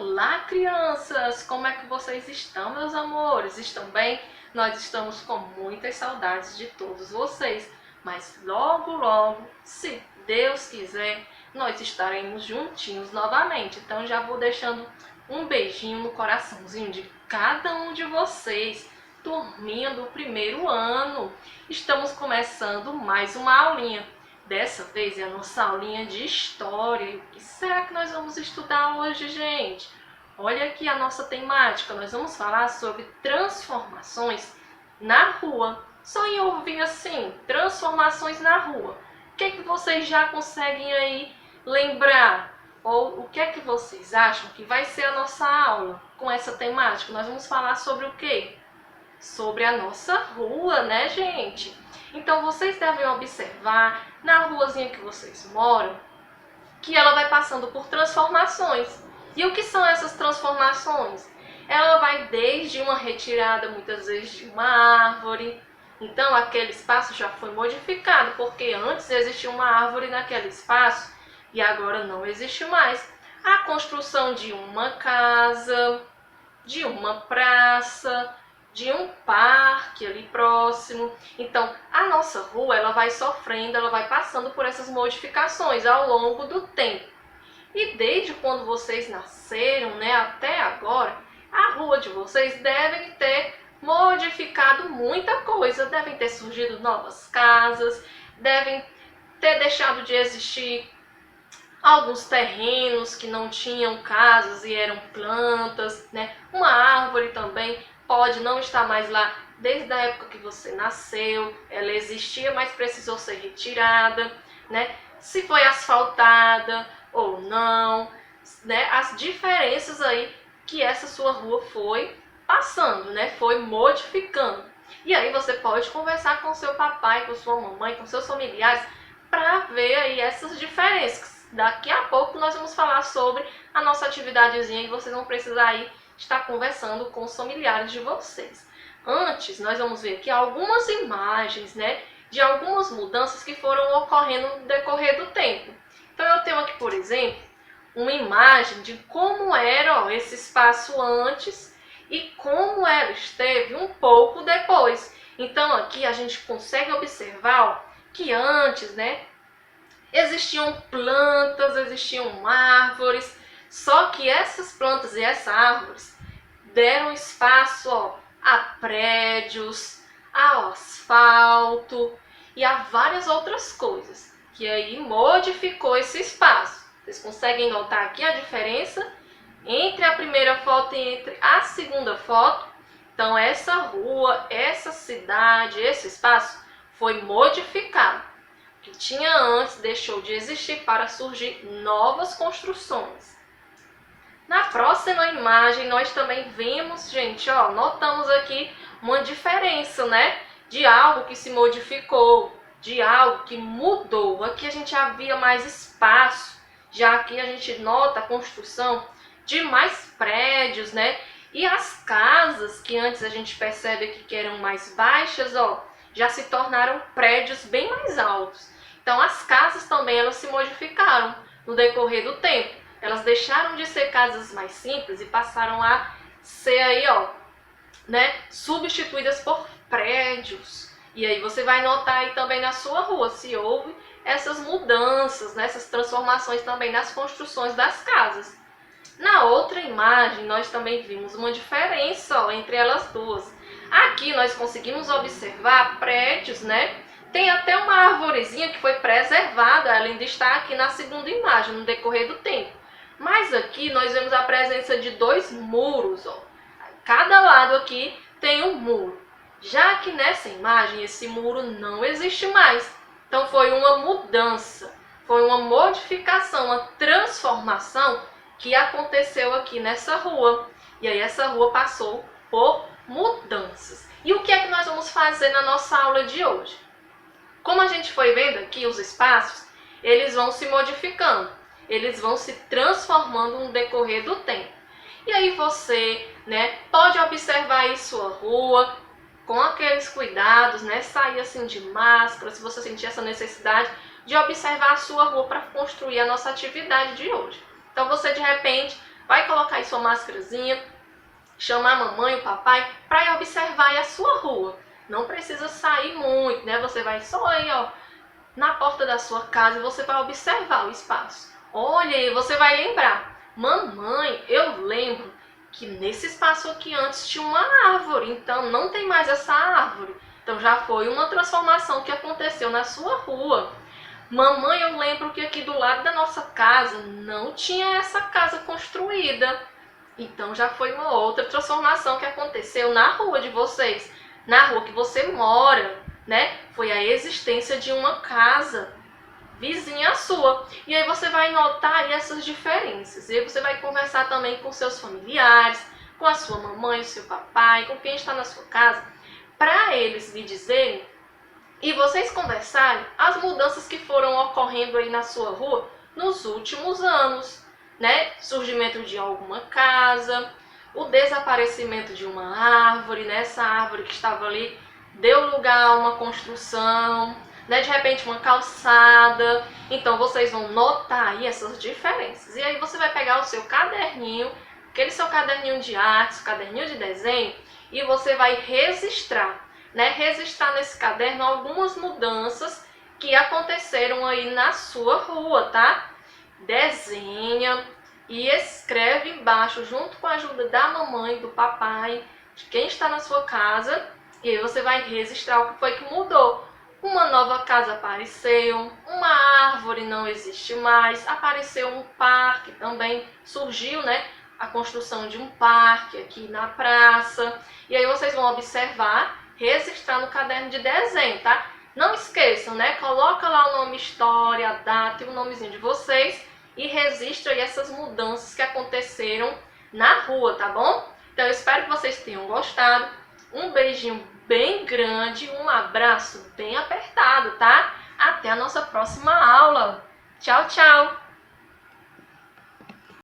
Olá, crianças! Como é que vocês estão, meus amores? Estão bem? Nós estamos com muitas saudades de todos vocês, mas logo, logo, se Deus quiser, nós estaremos juntinhos novamente. Então já vou deixando um beijinho no coraçãozinho de cada um de vocês, turminha do primeiro ano. Estamos começando mais uma aulinha. Dessa vez é a nossa aulinha de história. E o que será que nós vamos estudar hoje, gente? Olha aqui a nossa temática. Nós vamos falar sobre transformações na rua. Só em ouvir assim, transformações na rua. O que é que vocês já conseguem aí lembrar? Ou o que é que vocês acham que vai ser a nossa aula com essa temática? Nós vamos falar sobre o quê? Sobre a nossa rua, né, gente? Então vocês devem observar na ruazinha que vocês moram que ela vai passando por transformações. E o que são essas transformações? Ela vai desde uma retirada, muitas vezes, de uma árvore. Então aquele espaço já foi modificado, porque antes existia uma árvore naquele espaço e agora não existe mais. A construção de uma casa, de uma praça, de um parque ali próximo. Então, a nossa rua, ela vai sofrendo, ela vai passando por essas modificações ao longo do tempo. E desde quando vocês nasceram, né, até agora, a rua de vocês deve ter modificado muita coisa, devem ter surgido novas casas, devem ter deixado de existir alguns terrenos que não tinham casas e eram plantas, né? Uma árvore também pode não estar mais lá desde a época que você nasceu, ela existia, mas precisou ser retirada, né? Se foi asfaltada ou não, né? As diferenças aí que essa sua rua foi passando, né? Foi modificando. E aí você pode conversar com seu papai, com sua mamãe, com seus familiares, para ver aí essas diferenças. Daqui a pouco nós vamos falar sobre a nossa atividadezinha e vocês vão precisar aí estar conversando com os familiares de vocês. Antes, nós vamos ver aqui algumas imagens, né, de algumas mudanças que foram ocorrendo no decorrer do tempo. Então eu tenho aqui, por exemplo, uma imagem de como era esse espaço antes e como ela esteve um pouco depois. Então aqui a gente consegue observar que antes, né, existiam plantas, existiam árvores, só que essas plantas e essas árvores deram espaço a prédios, ao asfalto e a várias outras coisas, que aí modificou esse espaço. Vocês conseguem notar aqui a diferença entre a primeira foto e entre a segunda foto? Então essa rua, essa cidade, esse espaço foi modificado. O que tinha antes deixou de existir para surgir novas construções. Na próxima imagem nós também vemos, gente, notamos aqui uma diferença, né? De algo que se modificou, de algo que mudou. Aqui a gente havia mais espaço, já aqui a gente nota a construção de mais prédios, né? E as casas que antes a gente percebe aqui que eram mais baixas, já se tornaram prédios bem mais altos. Então as casas também elas se modificaram no decorrer do tempo. Elas deixaram de ser casas mais simples e passaram a ser aí, substituídas por prédios. E aí você vai notar aí também na sua rua se houve essas mudanças, né, essas transformações também nas construções das casas. Na outra imagem nós também vimos uma diferença entre elas duas. Aqui nós conseguimos observar prédios, né? Tem até uma arvorezinha que foi preservada, ela ainda está aqui na segunda imagem, no decorrer do tempo. Mas aqui nós vemos a presença de dois muros, Cada lado aqui tem um muro. Já que nessa imagem esse muro não existe mais. Então foi uma mudança, foi uma modificação, uma transformação que aconteceu aqui nessa rua. E aí essa rua passou por mudanças. E o que é que nós vamos fazer na nossa aula de hoje? Como a gente foi vendo aqui, os espaços, eles vão se modificando, eles vão se transformando no decorrer do tempo. E aí você, né, pode observar aí sua rua com aqueles cuidados, né, sair assim de máscara, se você sentir essa necessidade de observar a sua rua para construir a nossa atividade de hoje. Então você de repente vai colocar aí sua máscarazinha, chamar a mamãe, o papai, para ir observar aí a sua rua. Não precisa sair muito, né? Você vai só aí, ó, na porta da sua casa e você vai observar o espaço. Olha aí, você vai lembrar. Mamãe, eu lembro que nesse espaço aqui antes tinha uma árvore, então não tem mais essa árvore. Então já foi uma transformação que aconteceu na sua rua. Mamãe, eu lembro que aqui do lado da nossa casa não tinha essa casa construída. Então já foi uma outra transformação que aconteceu na rua de vocês, na rua que você mora, né? Foi a existência de uma casa vizinha à sua. E aí você vai notar aí essas diferenças. E aí você vai conversar também com seus familiares, com a sua mamãe, o seu papai, com quem está na sua casa, para eles lhe dizerem e vocês conversarem as mudanças que foram ocorrendo aí na sua rua nos últimos anos, né? Surgimento de alguma casa, o desaparecimento de uma árvore, né? Essa árvore que estava ali deu lugar a uma construção, né? De repente uma calçada. Então vocês vão notar aí essas diferenças. E aí você vai pegar o seu caderninho, aquele seu caderninho de artes, caderninho de desenho, e você vai registrar, né? Registrar nesse caderno algumas mudanças que aconteceram aí na sua rua, tá? Desenha e escreve embaixo, junto com a ajuda da mamãe, do papai, de quem está na sua casa, e aí você vai registrar o que foi que mudou. Uma nova casa apareceu, uma árvore não existe mais, apareceu um parque também, surgiu, né? A construção de um parque aqui na praça. E aí vocês vão observar, registrar no caderno de desenho, tá? Não esqueçam, né? Coloca lá o nome história, a data e o nomezinho de vocês e registra aí essas mudanças que aconteceram na rua, tá bom? Então eu espero que vocês tenham gostado. Um beijinho bem grande, um abraço bem apertado, tá? Até a nossa próxima aula. Tchau, tchau!